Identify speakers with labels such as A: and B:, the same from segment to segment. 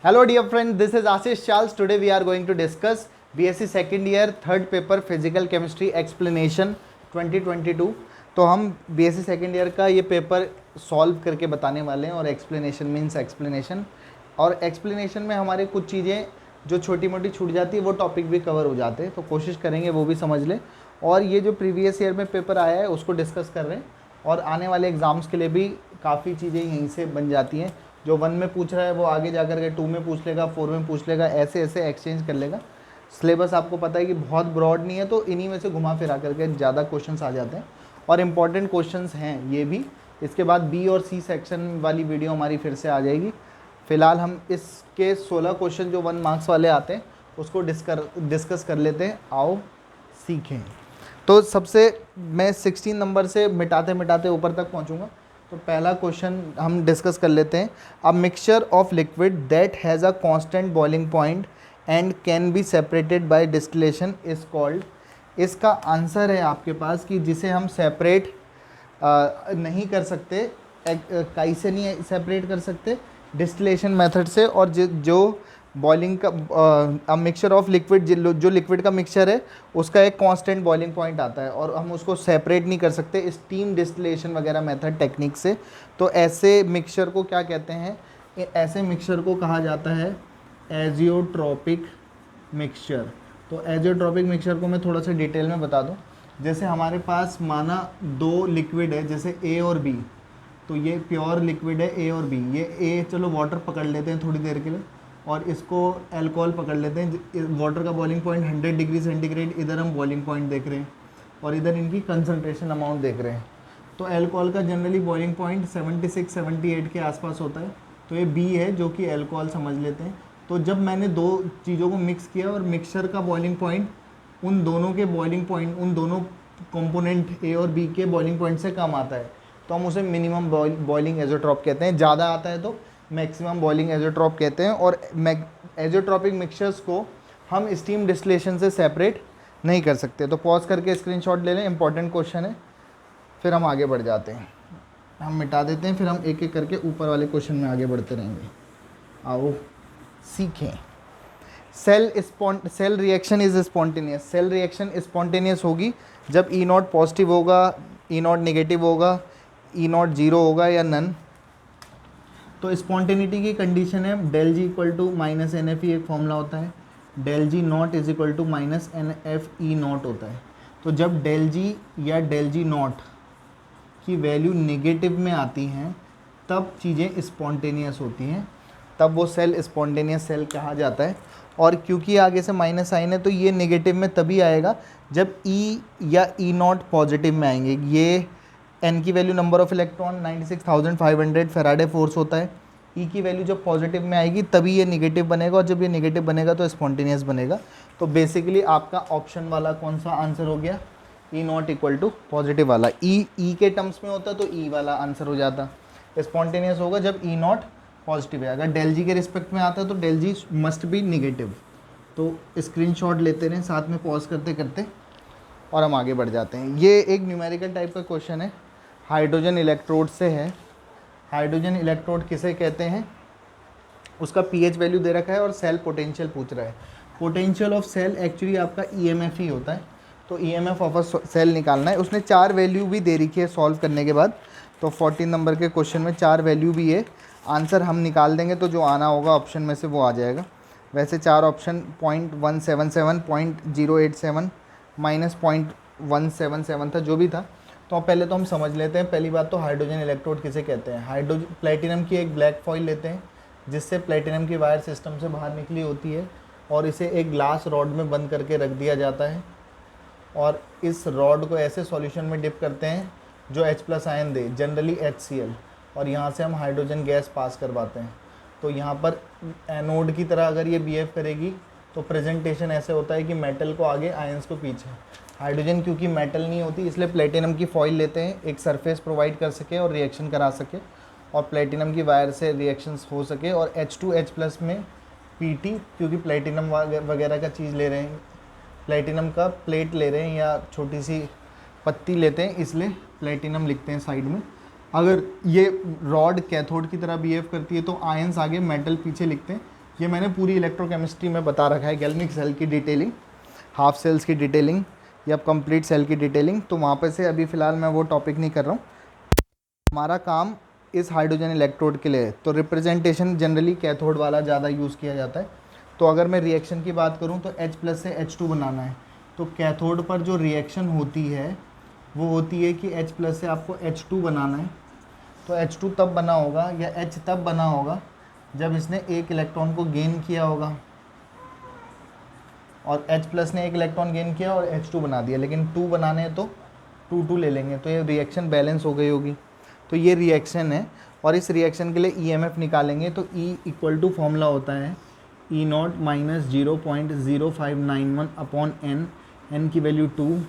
A: Hello dear friend, this is Ashish Charles. Today we are going to discuss BSc second year third paper physical chemistry explanation 2022। तो हम BSc second year का ये paper solve करके बताने वाले हैं और एक्सप्लेनेशन मीन्स एक्सप्लेनेशन, और एक्सप्लेनेशन में हमारे कुछ चीज़ें जो छोटी मोटी छूट जाती है वो टॉपिक भी कवर हो जाते हैं, तो कोशिश करेंगे वो भी समझ लें। और ये जो प्रीवियस ईयर में पेपर आया है उसको डिस्कस कर रहे हैं, और आने वाले एग्ज़ाम्स के लिए भी काफ़ी चीज़ें यहीं से बन जाती हैं। जो 1 में पूछ रहा है वो आगे जा कर के 2 में पूछ लेगा, 4 में पूछ लेगा, ऐसे ऐसे एक्सचेंज कर लेगा। सिलेबस आपको पता है कि बहुत ब्रॉड नहीं है, तो इन्हीं में से घुमा फिरा करके ज़्यादा क्वेश्चंस आ जाते हैं और इम्पॉर्टेंट क्वेश्चंस हैं ये भी। इसके बाद बी और सी सेक्शन वाली वीडियो हमारी फिर से आ जाएगी। फ़िलहाल हम इसके 16 क्वेश्चन जो 1 मार्क्स वाले आते हैं उसको डिस्कस कर लेते हैं, आओ सीखें। तो सबसे मैं 16 नंबर से मिटाते मिटाते ऊपर तक पहुंचूंगा। तो पहला क्वेश्चन हम डिस्कस कर लेते हैं। A mixture of liquid that has a constant boiling point and can be separated by distillation is called. इसका आंसर है आपके पास कि जिसे हम सेपरेट नहीं कर सकते, काई से नहीं सेपरेट कर सकते, डिस्टिलेशन मेथड से। और जो बॉइलिंग का मिक्सचर ऑफ लिक्विड, जो लिक्विड का मिक्सचर है उसका एक कांस्टेंट बॉइलिंग पॉइंट आता है और हम उसको सेपरेट नहीं कर सकते स्टीम डिस्टिलेशन वगैरह मेथड टेक्निक से। तो ऐसे मिक्सचर को क्या कहते हैं? ऐसे मिक्सचर को कहा जाता है एजियोट्रॉपिक मिक्सचर। तो एजियोट्रॉपिक मिक्सचर को मैं थोड़ा सा डिटेल में बता दूं। जैसे हमारे पास माना दो लिक्विड है, जैसे ए और बी, तो ये प्योर लिक्विड है ए और बी। ये ए, चलो वाटर पकड़ लेते हैं थोड़ी देर के लिए, और इसको अल्कोहल पकड़ लेते हैं। वाटर का बॉइलिंग पॉइंट 100 डिग्री सेंटीग्रेड, इधर हम बॉइलिंग पॉइंट देख रहे हैं और इधर इनकी कंसंट्रेशन अमाउंट देख रहे हैं। तो अल्कोहल का जनरली बॉइलिंग पॉइंट 76-78 के आसपास होता है। तो ये बी है जो कि अल्कोहल समझ लेते हैं। तो जब मैंने दो चीज़ों को मिक्स किया और मिक्सचर का बॉइलिंग पॉइंट उन दोनों के बॉइलिंग पॉइंट, उन दोनों कंपोनेंट ए और बी के बॉइलिंग पॉइंट से कम आता है, तो हम उसे मिनिमम बॉइलिंग एजोट्रॉप कहते हैं। ज़्यादा आता है तो मैक्सिमम बॉइलिंग एजोट्रॉप कहते हैं। और एजोट्रॉपिक मिक्सचर्स को हम स्टीम डिस्टिलेशन से सेपरेट नहीं कर सकते। तो पॉज करके स्क्रीनशॉट ले लें, इंपॉर्टेंट क्वेश्चन है, फिर हम आगे बढ़ जाते हैं। हम मिटा देते हैं, फिर हम एक एक करके ऊपर वाले क्वेश्चन में आगे बढ़ते रहेंगे। आओ सीखें। Cell reaction is spontaneous. Cell reaction spontaneous होगी जब ई नॉट पॉजिटिव होगा, ई नॉट नेगेटिव होगा, ई नॉट जीरो होगा या नन। तो स्पॉन्टेनिटी की कंडीशन है del G equal to minus N F E, एक फॉर्मूला होता है। Del G not is equal to minus N F E not होता है। तो जब डेल जी या डेल जी नॉट की वैल्यू नेगेटिव में आती हैं तब चीज़ें स्पॉन्टेनियस होती हैं, तब वो सेल स्पॉन्टेनियस सेल कहा जाता है। और क्योंकि आगे से माइनस साइन है तो ये नेगेटिव में तभी आएगा जब ई या ई नॉट पॉजिटिव में आएंगे। ये एन की value number of electron 96,500 Faraday force होता है। ई की वैल्यू जब पॉजिटिव में आएगी तभी ये नेगेटिव बनेगा, और जब ये नेगेटिव बनेगा तो स्पॉन्टेनियस बनेगा। तो बेसिकली आपका ऑप्शन वाला कौन सा आंसर हो गया? ई नॉट इक्वल टू पॉजिटिव वाला। ई के टर्म्स में होता तो ई वाला आंसर हो जाता। स्पॉन्टेनियस होगा जब ई नॉट पॉजिटिव है। अगर डेल जी के रिस्पेक्ट में आता है तो del G must be negative. तो स्क्रीनशॉट लेते रहें साथ में पॉज करते करते, और हम आगे बढ़ जाते हैं। ये एक न्यूमेरिकल टाइप का क्वेश्चन है, हाइड्रोजन इलेक्ट्रोड से है। हाइड्रोजन इलेक्ट्रोड किसे कहते हैं? उसका पीएच वैल्यू दे रखा है और सेल पोटेंशियल पूछ रहा है। पोटेंशियल ऑफ सेल एक्चुअली आपका ईएमएफ ही होता है। तो ईएमएफ ऑफ अ सेल निकालना है। उसने 4 वैल्यू भी दे रखी है सॉल्व करने के बाद। तो 14 नंबर के क्वेश्चन में 4 वैल्यू भी है। आंसर हम निकाल देंगे तो जो आना होगा ऑप्शन में से वो आ जाएगा। वैसे 4 ऑप्शन 0.177, 0.087, -0.177 था, जो भी था। तो पहले तो हम समझ लेते हैं। पहली बात तो हाइड्रोजन इलेक्ट्रोड किसे कहते हैं? हाइड्रोजन प्लेटिनम की एक ब्लैक फॉइल लेते हैं जिससे प्लेटिनम की वायर सिस्टम से बाहर निकली होती है, और इसे एक ग्लास रॉड में बंद करके रख दिया जाता है, और इस रॉड को ऐसे सॉल्यूशन में डिप करते हैं जो H+ आयन दे, जनरली HCl, और यहाँ से हम हाइड्रोजन गैस पास करवाते हैं। तो यहाँ पर एनोड की तरह अगर ये बिहेव करेगी तो प्रेजेंटेशन ऐसे होता है कि मेटल को आगे, आयंस को पीछे। हाइड्रोजन क्योंकि मेटल नहीं होती इसलिए प्लेटिनम की फॉइल लेते हैं, एक सरफेस प्रोवाइड कर सके और रिएक्शन करा सके, और प्लेटिनम की वायर से रिएक्शंस हो सके। और H2H+ में Pt, क्योंकि प्लेटिनम वगैरह का चीज़ ले रहे हैं, प्लेटिनम का प्लेट ले रहे हैं या छोटी सी पत्ती लेते हैं, इसलिए प्लेटिनम लिखते हैं साइड में। अगर ये रॉड कैथोड की तरह बिहेव करती है तो आयंस आगे, मेटल पीछे लिखते हैं। ये मैंने पूरी इलेक्ट्रोकेमिस्ट्री में बता रखा है, गैल्वेनिक सेल की डिटेलिंग, हाफ सेल्स की डिटेलिंग या कंप्लीट सेल की डिटेलिंग, तो वहाँ पे से अभी फ़िलहाल मैं वो टॉपिक नहीं कर रहा हूँ। हमारा काम इस हाइड्रोजन इलेक्ट्रोड के लिए है, तो रिप्रेजेंटेशन जनरली कैथोड वाला ज़्यादा यूज़ किया जाता है। तो अगर मैं रिएक्शन की बात करूँ तो H+ से H2 बनाना है, तो कैथोड पर जो रिएक्शन होती है वो होती है कि H+ से आपको H2 बनाना है। तो H2 तब बना होगा या H तब बना होगा जब इसने एक इलेक्ट्रॉन को गेन किया होगा, और H+ ने एक इलेक्ट्रॉन गेन किया और H2 बना दिया, लेकिन 2 बनाने हैं तो 2 ले लेंगे, तो ये रिएक्शन बैलेंस हो गई होगी। तो ये रिएक्शन है, और इस रिएक्शन के लिए EMF निकालेंगे तो E इक्वल टू फॉर्मूला होता है E0 माइनस 0.0591 अपॉन n की value 2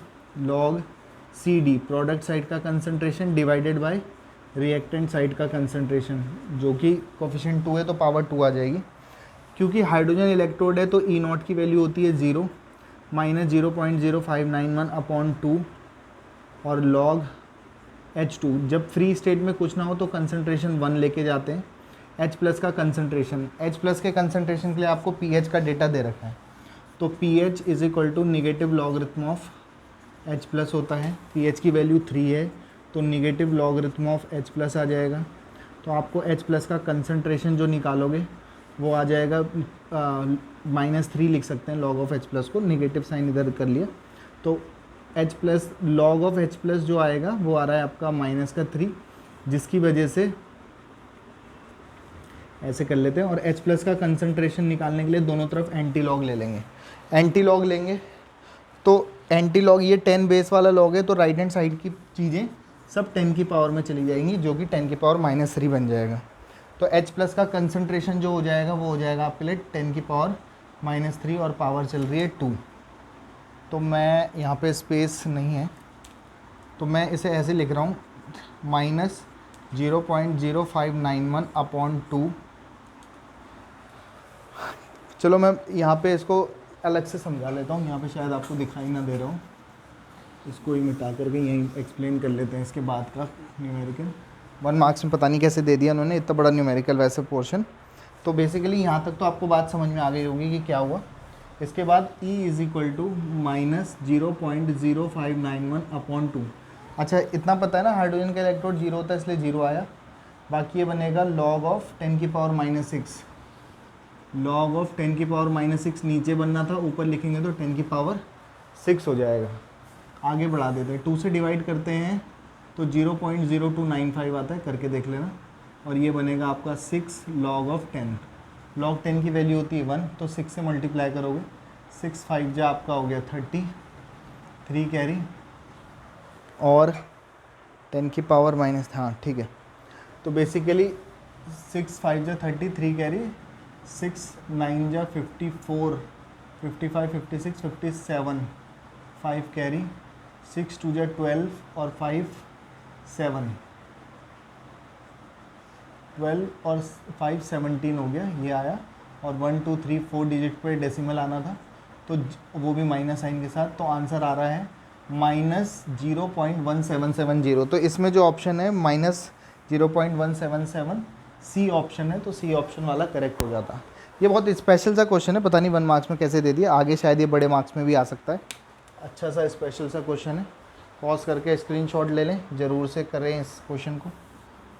A: log CD, product side का concentration divided by reactant side का कंसंट्रेशन, जो कि कोफिशिएंट 2 है तो पावर 2 आ जाएगी। क्योंकि हाइड्रोजन इलेक्ट्रोड है तो E0 की वैल्यू होती है 0 माइनस 0.0591 अपॉन 2 और log H2। जब फ्री स्टेट में कुछ ना हो तो कंसंट्रेशन 1 लेके जाते हैं। H+ का कंसंट्रेशन, H+ के कंसंट्रेशन के लिए आपको pH का डेटा दे रखा है, तो pH is equal to negative logarithm of H+ होता है। pH की वैल्यू 3 है तो निगेटिव लॉगरिथम ऑफ H+ आ जाएगा। तो आपको H+ का कंसंट्रेशन जो निकालोगे वो आ जाएगा -3 लिख सकते हैं log ऑफ H+ को, निगेटिव साइन इधर कर लिया, तो H+ log ऑफ H+ जो आएगा वो आ रहा है आपका -3, जिसकी वजह से ऐसे कर लेते हैं। और H+ का कंसंट्रेशन निकालने के लिए दोनों तरफ एंटी लॉग ले लेंगे। एंटी लॉग लेंगे तो एंटी लॉग, ये 10 बेस वाला लॉग है तो राइट हैंड साइड की चीज़ें सब 10 की पावर में चली जाएंगी, जो कि 10 की पावर -3 बन जाएगा। तो H+ का कंसंट्रेशन जो हो जाएगा वो हो जाएगा आपके लिए 10 की पावर -3 और पावर चल रही है 2। तो मैं यहाँ पे स्पेस नहीं है तो मैं इसे ऐसे लिख रहा हूँ -0.0591 अपॉन 2। चलो मैं यहाँ पे इसको अलग से समझा लेता हूँ, यहाँ पे शायद आपको दिखाई ना दे रहा हूँ, इसको ही मिटा करके यहीं एक्सप्लेन कर लेते हैं इसके बाद का न्यूमेरिकल। 1 मार्क्स में पता नहीं कैसे दे दिया उन्होंने इतना बड़ा न्यूमेरिकल वैसे पोर्शन। तो बेसिकली यहाँ तक तो आपको बात समझ में आ गई होगी कि क्या हुआ। इसके बाद E is equal to -0.0591 upon 2। अच्छा इतना पता है ना, हाइड्रोजन का इलेक्ट्रोड 0 होता है इसलिए 0 आया। बाकी ये बनेगा log ऑफ 10 की पावर -6, log ऑफ 10 की पावर -6 नीचे बनना था, ऊपर लिखेंगे तो 10 की पावर 6 हो जाएगा। आगे बढ़ा देते हैं, 2 से डिवाइड करते हैं तो 0.0295 आता है, करके देख लेना। और ये बनेगा आपका 6 log ऑफ 10। log 10 की वैल्यू होती है 1, तो 6 से मल्टीप्लाई करोगे, 6 5 जा आपका हो गया 30, 3 कैरी और 10 की पावर माइनस, हाँ ठीक है। तो बेसिकली 6 5 जा 30, 3 कैरी, 6 9 जा 54, 55 56 57, 5 कैरी, 6 2 जा 12 और 5 7, 12 और 5 17 हो गया, ये आया। और 1 2 3 4 डिजिट पे डेसिमल आना था, तो वो भी माइनस साइन के साथ, तो आंसर आ रहा है -0.1770। तो इसमें जो ऑप्शन है -0.177 सी ऑप्शन है, तो सी ऑप्शन वाला करेक्ट हो जाता। ये बहुत स्पेशल सा क्वेश्चन है, पता नहीं 1 मार्क्स में कैसे दे दिया, आगे शायद ये बड़े मार्क्स में भी आ सकता है। अच्छा सा स्पेशल सा क्वेश्चन है, पॉज करके स्क्रीनशॉट ले लें, ज़रूर से करें इस क्वेश्चन को।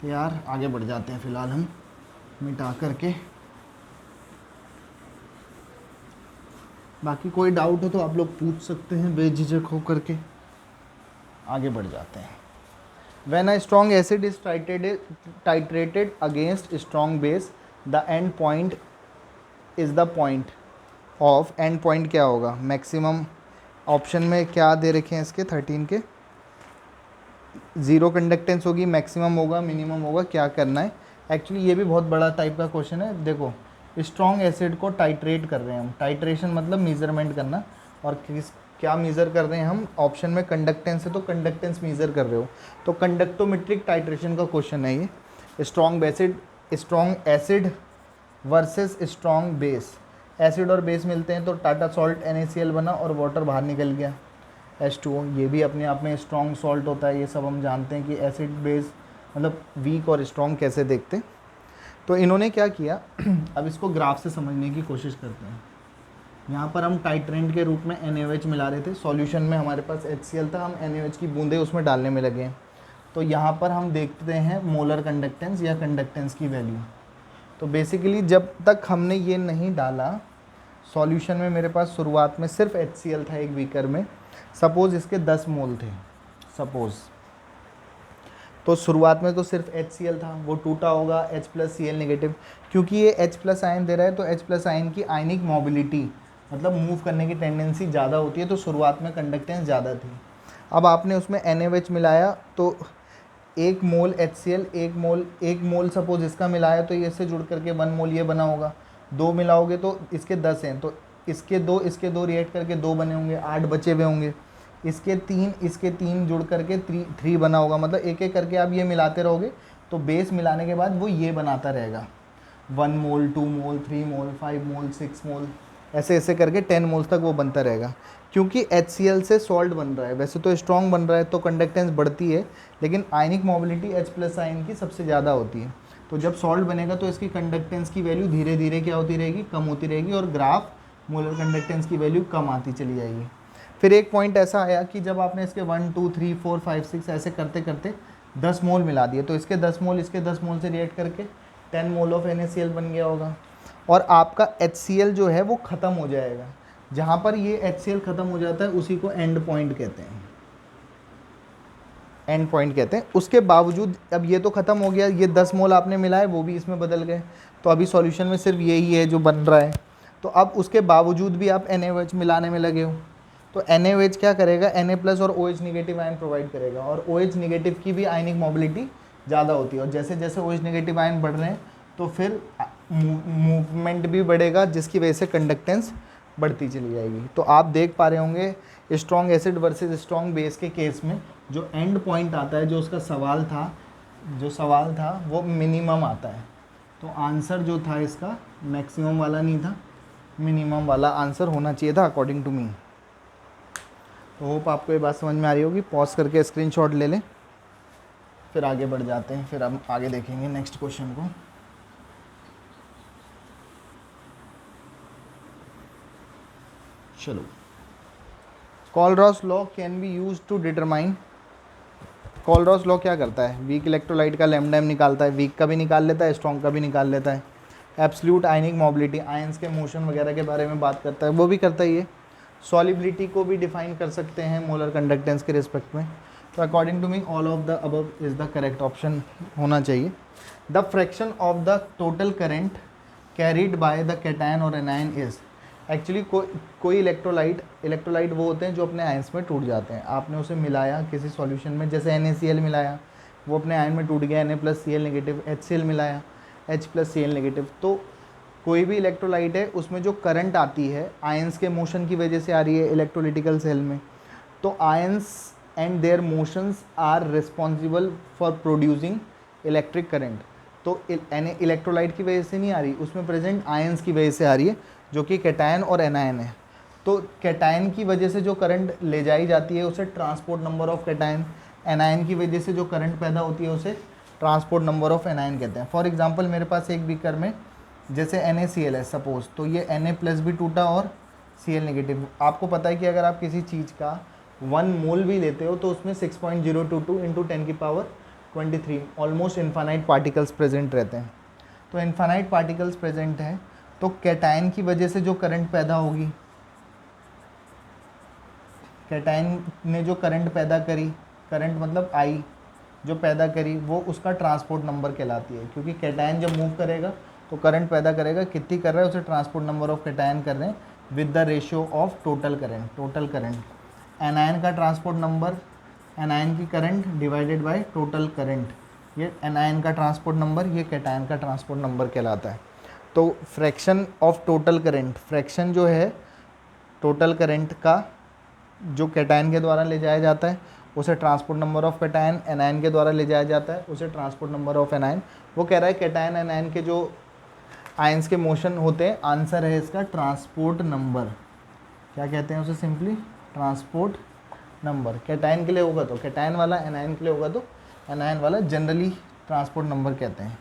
A: तो यार आगे बढ़ जाते हैं फ़िलहाल हम मिटा करके। बाकी कोई डाउट हो तो आप लोग पूछ सकते हैं बेझिझक हो करके। आगे बढ़ जाते हैं। When a strong acid is titrated against strong base, the end point is the point of, end point क्या होगा, मैक्सिमम। ऑप्शन में क्या दे रखे हैं इसके 13 के, 0 कंडक्टेंस होगी, मैक्सिमम होगा, मिनिमम होगा, क्या करना है। एक्चुअली ये भी बहुत बड़ा टाइप का क्वेश्चन है। देखो स्ट्रॉन्ग एसिड को टाइट्रेट कर रहे हैं हम, टाइट्रेशन मतलब मेज़रमेंट करना, और क्या मेज़र कर रहे हैं हम, ऑप्शन में कंडक्टेंस है तो कंडक्टेंस मेज़र कर रहे हो, तो कंडक्टोमेट्रिक टाइट्रेशन का क्वेश्चन है ये। Strong acid versus strong base, acid और बेस मिलते हैं तो टाटा सॉल्ट NaCl बना और वाटर बाहर निकल गया H2O। ये भी अपने आप में स्ट्रॉन्ग सॉल्ट होता है, ये सब हम जानते हैं कि एसिड बेस मतलब वीक और स्ट्रॉन्ग कैसे देखते हैं। तो इन्होंने क्या किया, अब इसको ग्राफ से समझने की कोशिश करते हैं। यहाँ पर हम टाइट्रेंट के रूप में NaOH मिला रहे थे, सॉल्यूशन में हमारे पास HCl था, हम NaOH की बूंदें उसमें डालने में लगे हैं। तो यहाँ पर हम देखते हैं मोलर कंडक्टेंस या कंडक्टेंस की वैल्यू। तो बेसिकली जब तक हमने ये नहीं डाला सॉल्यूशन में, मेरे पास शुरुआत में सिर्फ HCl था एक बीकर में, सपोज़ इसके 10 मोल थे सपोज़, तो शुरुआत में तो सिर्फ HCl था, वो टूटा होगा H+Cl नेगेटिव, क्योंकि ये H+ आयन दे रहा है तो H+ आयन की आयनिक मोबिलिटी मतलब मूव करने की टेंडेंसी ज़्यादा होती है, तो शुरुआत में कंडक्टेंस ज़्यादा थी। अब आपने उसमें NaOH मिलाया तो 1 मोल HCl, 1 मोल सपोज इसका मिलाया तो ये इससे जुड़ करके 1 मोल ये बना होगा। 2 मिलाओगे तो इसके 10 हैं, तो इसके दो रिएक्ट करके 2 बने होंगे, 8 बचे हुए होंगे। इसके 3 जुड़ करके 3 बना होगा, मतलब एक एक करके आप ये मिलाते रहोगे तो बेस मिलाने के बाद वो ये बनाता रहेगा, 1 मोल, 2 मोल, 3 मोल, 5 मोल, 6 मोल, ऐसे ऐसे करके 10 मोल्स तक वो बनता रहेगा। क्योंकि HCl से सॉल्ट बन रहा है, वैसे तो स्ट्रॉन्ग बन रहा है तो कंडक्टेंस बढ़ती है, लेकिन आयनिक मोबिलिटी H+ आयन की सबसे ज़्यादा होती है। तो जब सॉल्ट बनेगा तो इसकी कंडक्टेंस की वैल्यू धीरे धीरे क्या होती रहेगी, कम होती रहेगी, और ग्राफ मोलर कंडक्टेंस की वैल्यू कम आती चली जाएगी। फिर एक पॉइंट ऐसा आया कि जब आपने इसके 1 2 3 4 5 6 ऐसे करते करते 10 मोल मिला दिए, तो इसके 10 मोल इसके 10 मोल से रिएक्ट करके 10 मोल ऑफ NaCl बन गया होगा, और आपका HCl जो है वो ख़त्म हो जाएगा। जहाँ पर ये HCl ख़त्म हो जाता है उसी को एंड पॉइंट कहते हैं, एंड पॉइंट कहते हैं। उसके बावजूद अब ये तो ख़त्म हो गया, ये 10 मोल आपने मिलाए वो भी इसमें बदल गए, तो अभी सॉल्यूशन में सिर्फ यही है जो बन रहा है। तो अब उसके बावजूद भी आप NaOH मिलाने में लगे हो, तो NaOH क्या करेगा, Na+ और OH नेगेटिव आयन प्रोवाइड करेगा, और OH नेगेटिव की भी आयनिक मोबिलिटी ज़्यादा होती है, और जैसे जैसे OH नेगेटिव आयन बढ़ रहे हैं तो फिर मूवमेंट भी बढ़ेगा, जिसकी वजह से कंडक्टेंस बढ़ती चली जाएगी। तो आप देख पा रहे होंगे strong acid versus strong base के केस में जो एंड पॉइंट आता है, जो उसका सवाल था वो मिनिमम आता है। तो आंसर जो था इसका मैक्सिमम वाला नहीं था, मिनिमम वाला आंसर होना चाहिए था अकॉर्डिंग टू मी। तो होप आपको ये बात समझ में आ रही होगी। पॉज करके स्क्रीनशॉट ले लें, फिर आगे बढ़ जाते हैं, फिर हम आगे देखेंगे नेक्स्ट क्वेश्चन को। चलो, Kohlrausch law can be use to determine. Kohlrausch law क्या करता है, वीक इलेक्ट्रोलाइट का लैम्डा एम निकालता है, वीक का भी निकाल लेता है, स्ट्रॉन्ग का भी निकाल लेता है। एब्सोल्यूट आयनिक मोबिलिटी, आयंस के मोशन वगैरह के बारे में बात करता है, वो भी करता ही है। सॉलिबिलिटी को भी डिफाइन कर सकते हैं मोलर कंडक्टेंस के रिस्पेक्ट में। तो according to me all of the above is the correct option होना चाहिए। The fraction of the total current carried by the cation और एनायन इज़। एक्चुअली कोई इलेक्ट्रोलाइट वो होते हैं जो अपने आयंस में टूट जाते हैं। आपने उसे मिलाया किसी सॉल्यूशन में, जैसे NaCl मिलाया, वो अपने आयन में टूट गया, Na+Cl नेगेटिव, HCl मिलाया, H+Cl नेगेटिव। तो कोई भी इलेक्ट्रोलाइट है उसमें जो करंट आती है आयंस के मोशन की वजह से आ रही है इलेक्ट्रोलिटिकल सेल में, तो ions and their motions are responsible for producing electric current. तो इलेक्ट्रोलाइट की वजह से नहीं आ रही, उसमें प्रेजेंट आयंस की वजह से आ रही है, जो कि कैटायन और एनायन है। तो कैटायन की वजह से जो करंट ले जाई जाती है उसे transport number of cation, anion की वजह से जो करंट पैदा होती है उसे ट्रांसपोर्ट नंबर ऑफ एनायन कहते हैं। फॉर एग्जांपल मेरे पास एक बीकर में जैसे NaCl है सपोज, तो ये Na+ भी टूटा और Cl नेगेटिव। आपको पता है कि अगर आप किसी चीज़ का 1 मोल भी लेते हो तो उसमें 6.022 × 10⁻23 ऑलमोस्ट इन्फानाइट पार्टिकल्स प्रेजेंट रहते हैं। तो इन्फानाइट पार्टिकल्स प्रेजेंट हैं, तो कैटायन की वजह से जो करंट पैदा होगी, कैटायन ने जो करंट पैदा करी, करंट मतलब आई जो पैदा करी, वो उसका ट्रांसपोर्ट नंबर कहलाती है। क्योंकि कैटायन जब मूव करेगा तो करंट पैदा करेगा, कितनी कर रहा है उसे ट्रांसपोर्ट नंबर ऑफ कैटायन कर रहे हैं with the ratio of total current. Anion का ट्रांसपोर्ट नंबर, एनायन की current divided by total current, ये एनायन का ट्रांसपोर्ट नंबर, ये कैटायन का ट्रांसपोर्ट नंबर कहलाता है। तो fraction of total current, fraction जो है टोटल करंट का जो कैटायन के द्वारा ले जाया जाता है उसे transport number of cation, anion के द्वारा ले जाया जाता है उसे ट्रांसपोर्ट नंबर ऑफ एनायन। वो कह रहा है कैटायन एनायन के जो आयंस के मोशन होते हैं, आंसर है इसका ट्रांसपोर्ट नंबर। क्या कहते हैं उसे, सिंपली ट्रांसपोर्ट नंबर। कैटायन के लिए होगा तो कैटायन वाला, एनायन के लिए होगा तो एनायन वाला, जनरली ट्रांसपोर्ट नंबर कहते हैं।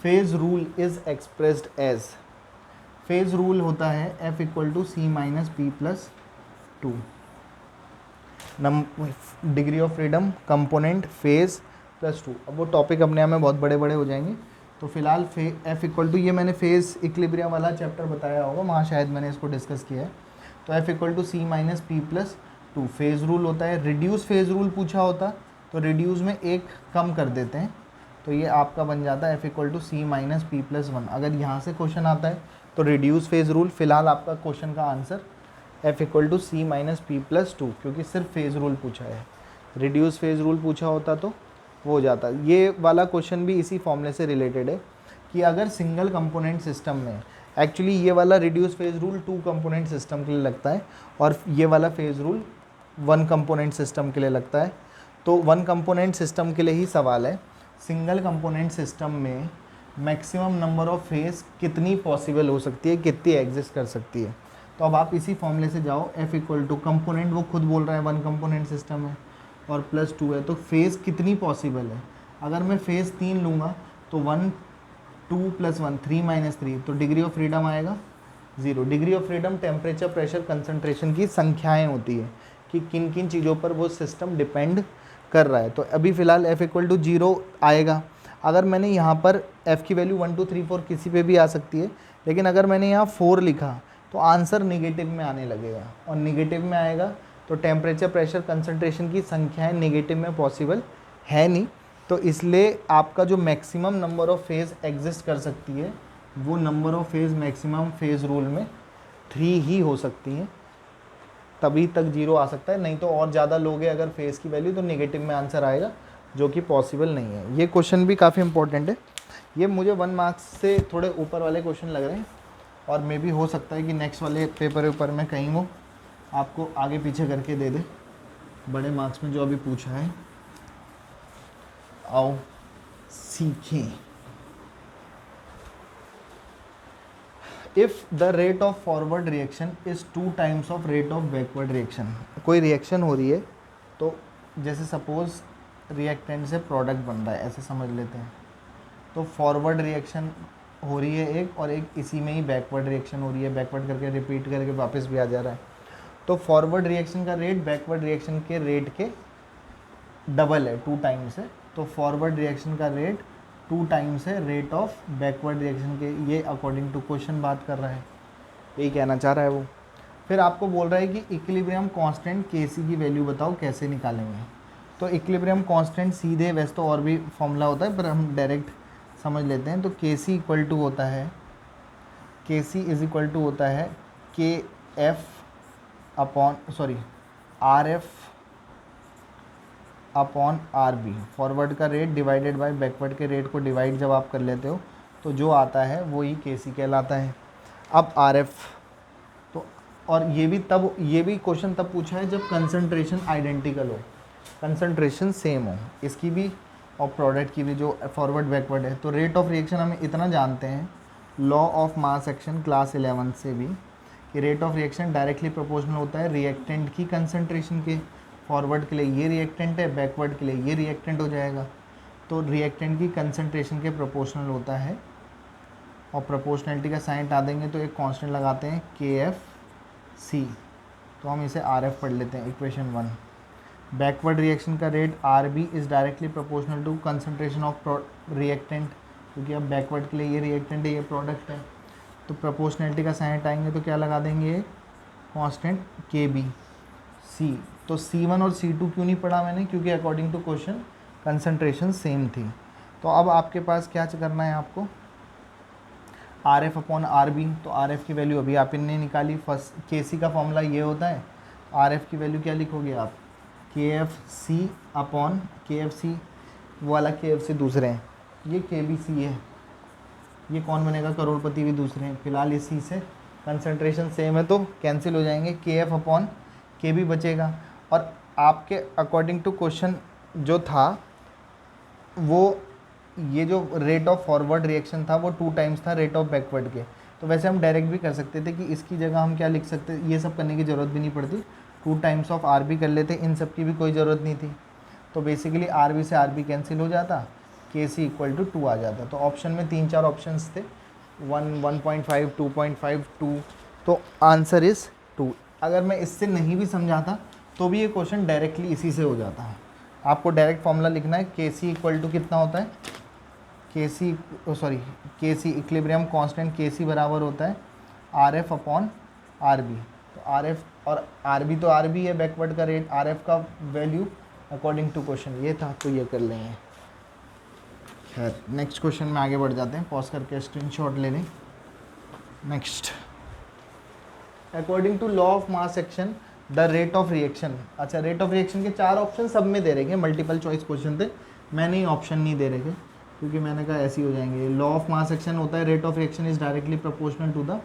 A: Phase rule is expressed as, phase rule होता है F equal to C minus P plus two, degree of freedom, component, phase plus two. अब वो टॉपिक अपने आप में बहुत बड़े बड़े हो जाएंगे, तो फिलहाल F इक्वल टू, ये मैंने फेज इक्विलिब्रियम वाला चैप्टर बताया होगा, वहाँ शायद मैंने इसको डिस्कस किया है। तो F equal to C minus P plus two phase rule होता है। रिड्यूस फेज रूल पूछा होता तो रिड्यूस में एक कम कर देते हैं, तो ये आपका बन जाता है F equal to C minus P plus one. अगर यहाँ से क्वेश्चन आता है तो रिड्यूस फेज रूल, फिलहाल आपका क्वेश्चन का answer F equal to C minus P plus two, क्योंकि सिर्फ फेज रूल पूछा है। रिड्यूस फेज रूल पूछा होता तो वो हो जाता। ये वाला क्वेश्चन भी इसी फॉर्मूले से रिलेटेड है कि अगर सिंगल कंपोनेंट सिस्टम में, एक्चुअली ये वाला reduce phase rule 2 component system के लिए लगता है और ये वाला फेज रूल 1 कंपोनेंट सिस्टम के लिए लगता है। तो 1 कंपोनेंट सिस्टम के लिए ही सवाल है, सिंगल कंपोनेंट सिस्टम में मैक्सिमम नंबर ऑफ फेज कितनी पॉसिबल हो सकती है, कितनी एग्जिस्ट कर सकती है। तो अब आप इसी फॉर्मूले से जाओ, F इक्वल टू कंपोनेंट, वो खुद बोल रहा है 1 कंपोनेंट सिस्टम है और प्लस 2 है, तो फेज़ कितनी पॉसिबल है। अगर मैं फेज़ 3 लूँगा तो 1 2 प्लस 1 3 माइनस 3, तो डिग्री ऑफ फ्रीडम आएगा 0। Degree of freedom temperature, pressure, concentration की संख्याएं होती है कि किन किन चीज़ों पर वो सिस्टम डिपेंड कर रहा है। तो अभी फ़िलहाल F इक्वल टू 0 आएगा। अगर मैंने यहाँ पर F की वैल्यू 1 2 3 4 किसी पे भी आ सकती है, लेकिन अगर मैंने यहाँ 4 लिखा तो आंसर निगेटिव में आने लगेगा, और निगेटिव में आएगा तो टेम्परेचर, प्रेशर, कंसंट्रेशन की संख्याएं निगेटिव में पॉसिबल है नहीं। तो इसलिए आपका जो maximum number of phase exist कर सकती है, वो number of phase maximum phase rule में 3 ही हो सकती हैं, तभी तक 0 आ सकता है। नहीं तो और ज़्यादा लोगे अगर फेज़ की वैल्यू तो निगेटिव में आंसर आएगा, जो कि पॉसिबल नहीं है। ये क्वेश्चन भी काफ़ी इंपॉर्टेंट है, ये मुझे 1 मार्क्स से थोड़े ऊपर वाले क्वेश्चन लग रहे हैं, और मे भी हो सकता है कि नेक्स्ट वाले पेपर में कहीं वो आपको आगे पीछे करके दे दे बड़े मार्क्स में जो अभी पूछा है। आओ सीखें। If the rate of forward reaction is 2 times of rate of backward reaction, कोई रिएक्शन हो रही है तो जैसे सपोज रिएक्टेंट से प्रोडक्ट बन रहा है, ऐसे समझ लेते हैं, तो फॉरवर्ड रिएक्शन हो रही है एक, और एक इसी में ही बैकवर्ड रिएक्शन हो रही है, बैकवर्ड करके रिपीट करके वापस भी आ जा रहा है। तो फॉरवर्ड रिएक्शन का रेट बैकवर्ड रिएक्शन के रेट के डबल है, 2 टाइम्स है। तो फॉरवर्ड रिएक्शन का रेट 2 टाइम्स है रेट ऑफ बैकवर्ड रिएक्शन के, ये अकॉर्डिंग टू क्वेश्चन बात कर रहा है, यही कहना चाह रहा है वो। फिर आपको बोल रहा है कि इक्विलिब्रियम कांस्टेंट Kc की वैल्यू बताओ कैसे निकालेंगे। तो इक्विलिब्रियम कांस्टेंट सीधे, वैसे तो और भी फॉर्मूला होता है पर हम डायरेक्ट समझ लेते हैं। तो Kc इक्वल टू होता है, Kc इज इक्वल टू होता है Kf upon Rf upon Rb, forward का रेट डिवाइडेड बाय बैकवर्ड के रेट को डिवाइड जब आप कर लेते हो तो जो आता है वो ही Kc कहलाता है। अब Rf, तो और ये भी क्वेश्चन तब पूछा है जब कंसंट्रेशन आइडेंटिकल हो, कंसंट्रेशन सेम हो, इसकी भी और प्रोडक्ट की भी, जो फॉरवर्ड बैकवर्ड है। तो रेट ऑफ रिएक्शन हम इतना जानते हैं law of mass action class 11 से भी, कि rate of reaction directly proportional होता है रिएक्टेंट की कंसंट्रेशन के। फॉरवर्ड के लिए ये रिएक्टेंट है, बैकवर्ड के लिए ये रिएक्टेंट हो जाएगा, तो रिएक्टेंट की कंसंट्रेशन के प्रोपोर्शनल होता है। और प्रोपोर्शनलिटी का साइन हटा देंगे तो एक कांस्टेंट लगाते हैं KFC, तो हम इसे RF पढ़ लेते हैं, इक्वेशन 1। बैकवर्ड रिएक्शन का rate Rb is directly proportional to concentration of reactant, क्योंकि अब बैकवर्ड के लिए ये रिएक्टेंट है, ये प्रोडक्ट है। तो प्रोपोर्शनलिटी का साइन हटाएंगे तो क्या लगा देंगे, कांस्टेंट KBC। तो C1 और C2 क्यों नहीं पढ़ा मैंने, क्योंकि according to question concentration same थी। तो अब आपके पास क्या करना है आपको, Rf अपॉन Rb, तो Rf की वैल्यू अभी आप इनने निकाली, फर्स्ट Kc का फॉर्मूला ये होता है, Rf की वैल्यू क्या लिखोगे आप, KFC अपॉन KFC, वो वाला KFC दूसरे हैं, ये KBC है, ये कौन बनेगा, करोड़पति भी दूसरे हैं। फिलहाल इसी से कंसंट्रेशन सेम है तो कैंसिल हो जाएंगे, KF अपॉन KB बचेगा। और आपके अकॉर्डिंग टू क्वेश्चन जो था वो, ये जो रेट ऑफ फॉरवर्ड रिएक्शन था वो 2 टाइम्स था रेट ऑफ बैकवर्ड के। तो वैसे हम डायरेक्ट भी कर सकते थे कि इसकी जगह हम क्या लिख सकते, ये सब करने की ज़रूरत भी नहीं पड़ती, 2 टाइम्स ऑफ Rb कर लेते, इन सब की भी कोई ज़रूरत नहीं थी। तो बेसिकली Rb से Rb कैंसिल हो जाता, के सी इक्वल टू 2 आ जाता। तो ऑप्शन में 3-4 ऑप्शंस थे, 1, 1.5, 2.5, 2, तो आंसर इज़ 2। अगर मैं इससे नहीं भी समझाता तो भी ये क्वेश्चन डायरेक्टली इसी से हो जाता है। आपको डायरेक्ट फॉर्मूला लिखना है, के सी इक्वल टू कितना होता है, के सी इक्विलिब्रियम कांस्टेंट के सी बराबर होता है R F upon R B. तो आर एफ और आर बी तो आर बी है बैकवर्ड का रेट, आर एफ का वैल्यू अकॉर्डिंग टू क्वेश्चन ये था, तो ये कर लेंगे। खैर नेक्स्ट क्वेश्चन में आगे बढ़ जाते हैं, पॉज करके स्क्रीनशॉट ले लें। Next, according to law of mass action the rate of reaction. अच्छा, रेट ऑफ रिएक्शन के 4 ऑप्शन सब में दे रखे, मल्टीपल चॉइस क्वेश्चन थे, मैंने ही ऑप्शन नहीं दे रखे क्योंकि मैंने कहा ऐसे ही हो जाएंगे। लॉ ऑफ मास एक्शन होता है, rate of reaction is directly proportional to the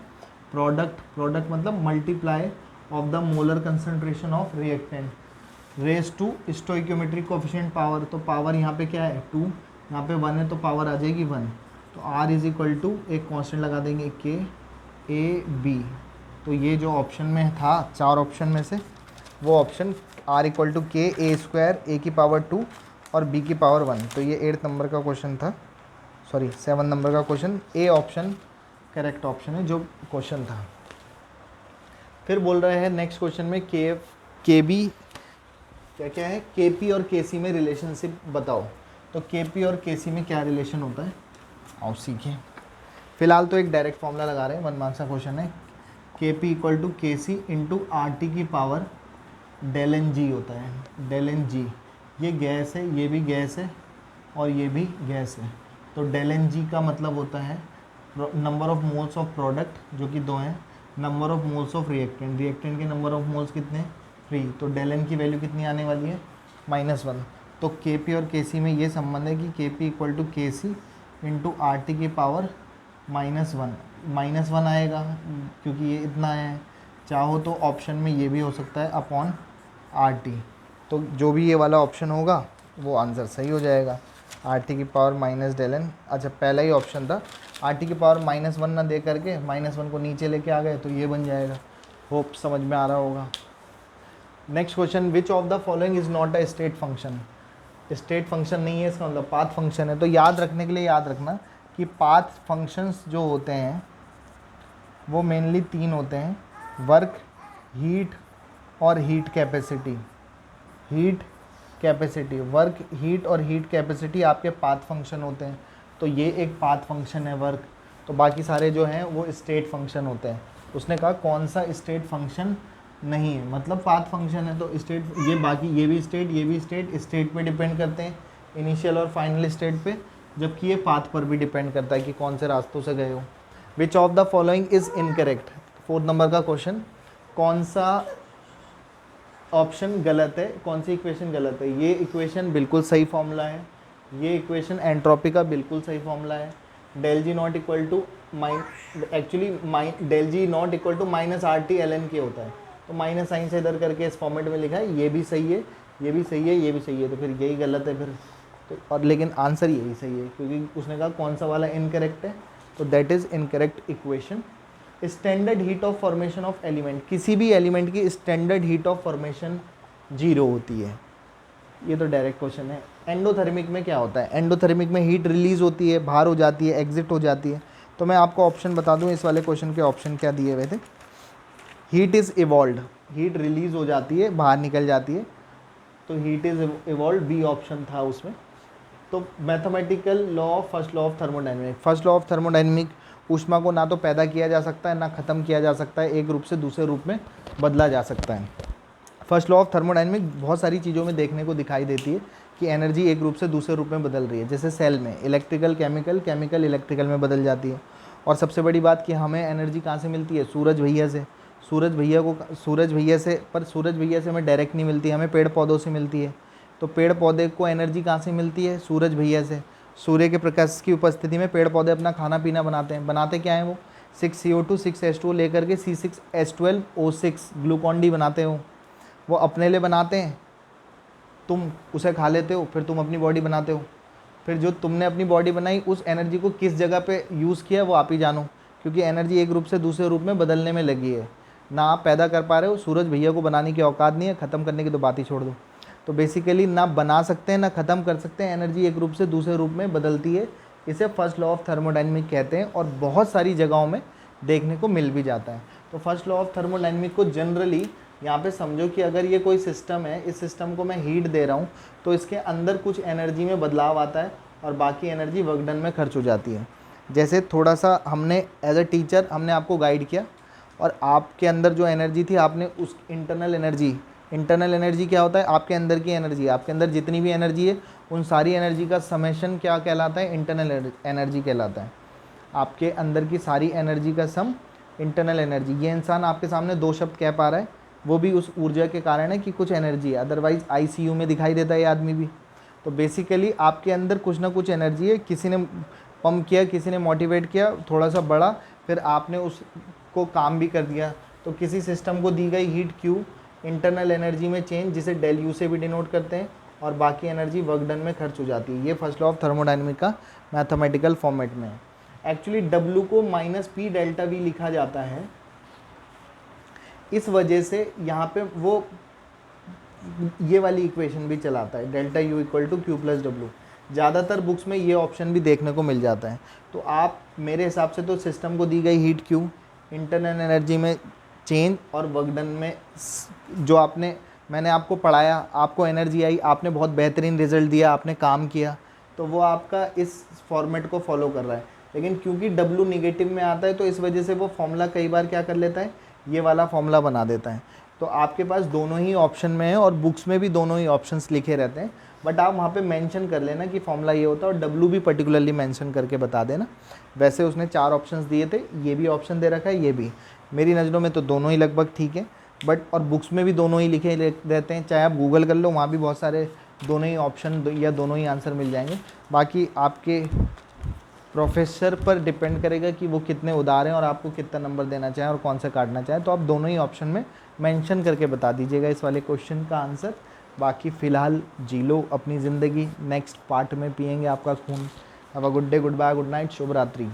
A: product मतलब multiply of the molar concentration of reactant raise to stoichiometric coefficient power. तो पावर यहाँ पे क्या है 2, यहाँ पे 1 है तो पावर आ जाएगी 1। तो R इज इक्वल टू एक कांस्टेंट लगा देंगे के ए बी। तो ये जो ऑप्शन में था 4 ऑप्शन में से वो ऑप्शन R इक्वल टू के ए स्क्वायर ए की पावर 2 और बी की पावर 1। तो ये 8 नंबर का क्वेश्चन था, 7 नंबर का question. A option correct option है जो क्वेश्चन था। फिर बोल रहे हैं नेक्स्ट क्वेश्चन में के बी क्या है, के पी और के सी में रिलेशनशिप बताओ। तो के पी और के सी में क्या रिलेशन होता है, आओ सीखें। फिलहाल तो एक डायरेक्ट फॉर्मूला लगा रहे हैं, 1 मार्क्स का क्वेश्चन है। के पी इक्वल टू के सी इंटू आर टी की पावर डेल एन जी होता है। डेल एन जी, ये गैस है, ये भी गैस है और ये भी गैस है। तो डेल एन जी का मतलब होता है number of moles of product जो कि 2 हैं, number of moles of reactant, reactant के नंबर ऑफ मोल्स कितने 3। तो डेल एन की वैल्यू कितनी आने वाली है -1। तो के पी और के सी में ये संबंध है कि के पी इक्वल टू के सी इंटू आर टी की पावर -1 आएगा क्योंकि ये इतना है। चाहो तो ऑप्शन में ये भी हो सकता है अपॉन आर टी। तो जो भी ये वाला ऑप्शन होगा वो आंसर सही हो जाएगा। आर टी की पावर माइनस डेल एन, अच्छा पहला ही ऑप्शन था, आर टी की पावर -1 ना दे करके -1 को नीचे लेके आ गए तो ये बन जाएगा। होप समझ में आ रहा होगा। Next question, which of the following is not a state function. State function नहीं है, इसका मतलब पाथ फंक्शन है। तो याद रखने के लिए याद रखना कि पाथ फंक्शंस जो होते हैं वो मेनली 3 होते हैं, वर्क, हीट और heat capacity. Heat capacity, work, heat और हीट कैपेसिटी आपके पाथ फंक्शन होते हैं। तो ये एक पाथ फंक्शन है वर्क, तो बाकी सारे जो हैं वो स्टेट फंक्शन होते हैं। उसने कहा कौन सा स्टेट फंक्शन नहीं है, मतलब पाथ फंक्शन है तो स्टेट, ये बाकी ये भी स्टेट पे डिपेंड करते हैं, इनिशियल और फाइनल स्टेट पे, जबकि ये पाथ पर भी डिपेंड करता है कि कौन से रास्तों से गए हो। Which of the following is incorrect. 4 number का क्वेश्चन, कौन सा ऑप्शन गलत है, कौन सी इक्वेशन गलत है। ये इक्वेशन बिल्कुल सही फॉर्मूला है, ये इक्वेशन एंट्रोपी का बिल्कुल सही फॉर्मूला है। Del G not equal to del G not equal to minus R T L N K होता है। तो माइनस साइन से इधर करके इस फॉर्मेट में लिखा है, ये भी सही है, ये भी सही है, ये भी सही है, तो फिर यही गलत है फिर तो। और लेकिन आंसर यही सही है क्योंकि उसने कहा कौन सा वाला इनकरेक्ट है, तो that is incorrect equation. Standard heat of formation of element, किसी भी एलिमेंट की स्टैंडर्ड हीट ऑफ फॉर्मेशन 0 होती है। ये तो डायरेक्ट क्वेश्चन है। एंडोथर्मिक में क्या होता है, एंडोथर्मिक में हीट रिलीज होती है, बाहर हो जाती है, एग्जिट हो जाती है। तो मैं आपको ऑप्शन बता दूं, इस वाले क्वेश्चन के ऑप्शन क्या दिए हुए थे। Heat is evolved, heat release हो जाती है, बाहर निकल जाती है, तो heat is evolved B option था उसमें। तो mathematical law, first law of thermodynamic, first law of thermodynamic, ऊष्मा को ना तो पैदा किया जा सकता है ना ख़त्म किया जा सकता है, एक रूप से दूसरे रूप में बदला जा सकता है। फर्स्ट लॉ ऑफ थर्मोडाइनमिक बहुत सारी चीज़ों में देखने को दिखाई देती है कि एनर्जी एक रूप से दूसरे रूप में बदल रही है। जैसे सेल में इलेक्ट्रिकल केमिकल, केमिकल इलेक्ट्रिकल में बदल जाती है। और सबसे बड़ी बात कि हमें एनर्जी कहाँ से मिलती है, सूरज भैया से। सूरज भैया से हमें डायरेक्ट नहीं मिलती, हमें पेड़ पौधों से मिलती है। तो पेड़ पौधे को एनर्जी कहाँ से मिलती है, सूरज भैया से। सूर्य के प्रकाश की उपस्थिति में पेड़ पौधे अपना खाना पीना बनाते हैं। बनाते क्या हैं वो, 6CO2 6H2O लेकर के C6H12O6 ग्लूकॉन डी बनाते हो। वो अपने लिए बनाते हैं, तुम उसे खा लेते हो, फिर तुम अपनी बॉडी बनाते हो। फिर जो तुमने अपनी बॉडी बनाई उस एनर्जी को किस जगह पे यूज़ किया वो आप ही जानो, क्योंकि एनर्जी एक रूप से दूसरे रूप में बदलने में लगी है। ना आप पैदा कर पा रहे हो, सूरज भैया को बनाने की औकात नहीं है, ख़त्म करने की तो बात ही छोड़ दो। तो बेसिकली ना बना सकते हैं ना ख़त्म कर सकते हैं, एनर्जी एक रूप से दूसरे रूप में बदलती है। इसे फर्स्ट लॉ ऑफ थर्मोडायनेमिक कहते हैं और बहुत सारी जगहों में देखने को मिल भी जाता है। तो फर्स्ट लॉ ऑफ थर्मोडायनेमिक को जनरली यहाँ पे समझो कि अगर ये कोई सिस्टम है, इस सिस्टम को मैं हीट दे रहा हूँ तो इसके अंदर कुछ एनर्जी में बदलाव आता है और बाकी एनर्जी वर्क डन में खर्च हो जाती है। जैसे थोड़ा सा हमने एज अ टीचर हमने आपको गाइड किया और आपके अंदर जो एनर्जी थी आपने उस इंटरनल एनर्जी क्या होता है, आपके अंदर की एनर्जी, आपके अंदर जितनी भी एनर्जी है उन सारी एनर्जी का समेशन क्या कहलाता है, इंटरनल एनर्जी कहलाता है। आपके अंदर की सारी एनर्जी का सम इंटरनल एनर्जी। ये इंसान आपके सामने 2 शब्द कह पा रहा है, वो भी उस ऊर्जा के कारण है कि कुछ एनर्जी है, अदरवाइज आईसीयू में दिखाई देता है ये आदमी भी। तो बेसिकली आपके अंदर कुछ ना कुछ एनर्जी है, किसी ने पंप किया, किसी ने मोटिवेट किया, थोड़ा सा बढ़ा, फिर आपने उसको काम भी कर दिया। तो किसी सिस्टम को दी गई हीट क्यू इंटरनल एनर्जी में चेंज, जिसे डेल यू से भी डिनोट करते हैं, और बाकी एनर्जी वर्क डन में खर्च हो जाती है। ये फर्स्ट लॉ ऑफ थर्मोडायनेमिक का मैथमेटिकल फॉर्मेट में है। एक्चुअली W को माइनस पी डेल्टा वी लिखा जाता है, इस वजह से यहाँ पे वो ये वाली इक्वेशन भी चलाता है, delta U equal to Q plus W. ज़्यादातर बुक्स में ये ऑप्शन भी देखने को मिल जाता है। तो आप मेरे हिसाब से तो सिस्टम को दी गई हीट क्यू, इंटरनल एनर्जी में चेंज और वर्क डन में जो मैंने आपको पढ़ाया, आपको एनर्जी आई, आपने बहुत बेहतरीन रिजल्ट दिया, आपने काम किया, तो वो आपका इस फॉर्मेट को फॉलो कर रहा है। लेकिन क्योंकि W निगेटिव में आता है तो इस वजह से वो फॉर्मूला कई बार क्या कर लेता है, ये वाला फॉर्मूला बना देता है। तो आपके पास दोनों ही ऑप्शन में है और बुक्स में भी दोनों ही ऑप्शंस लिखे रहते हैं, बट आप वहाँ पे मेंशन कर लेना कि फॉर्मूला ये होता है और W भी पर्टिकुलरली मेंशन करके बता देना। वैसे उसने 4 ऑप्शंस दिए थे, ये भी ऑप्शन दे रखा है, ये भी। मेरी नज़रों में तो दोनों ही लगभग ठीक है, बट और बुक्स में भी दोनों ही लिखे रहते हैं, चाहे आप गूगल कर लो, वहाँ भी बहुत सारे दोनों ही ऑप्शन या दोनों ही आंसर मिल जाएंगे। बाकी आपके प्रोफेसर पर डिपेंड करेगा कि वो कितने उदार हैं और आपको कितना नंबर देना चाहें और कौन सा काटना चाहें। तो आप दोनों ही ऑप्शन में मेंशन करके बता दीजिएगा इस वाले क्वेश्चन का आंसर। बाकी फ़िलहाल जी लो अपनी ज़िंदगी, नेक्स्ट पार्ट में पिएंगे आपका खून। Have a good day, goodbye, good night, शुभ रात्रि।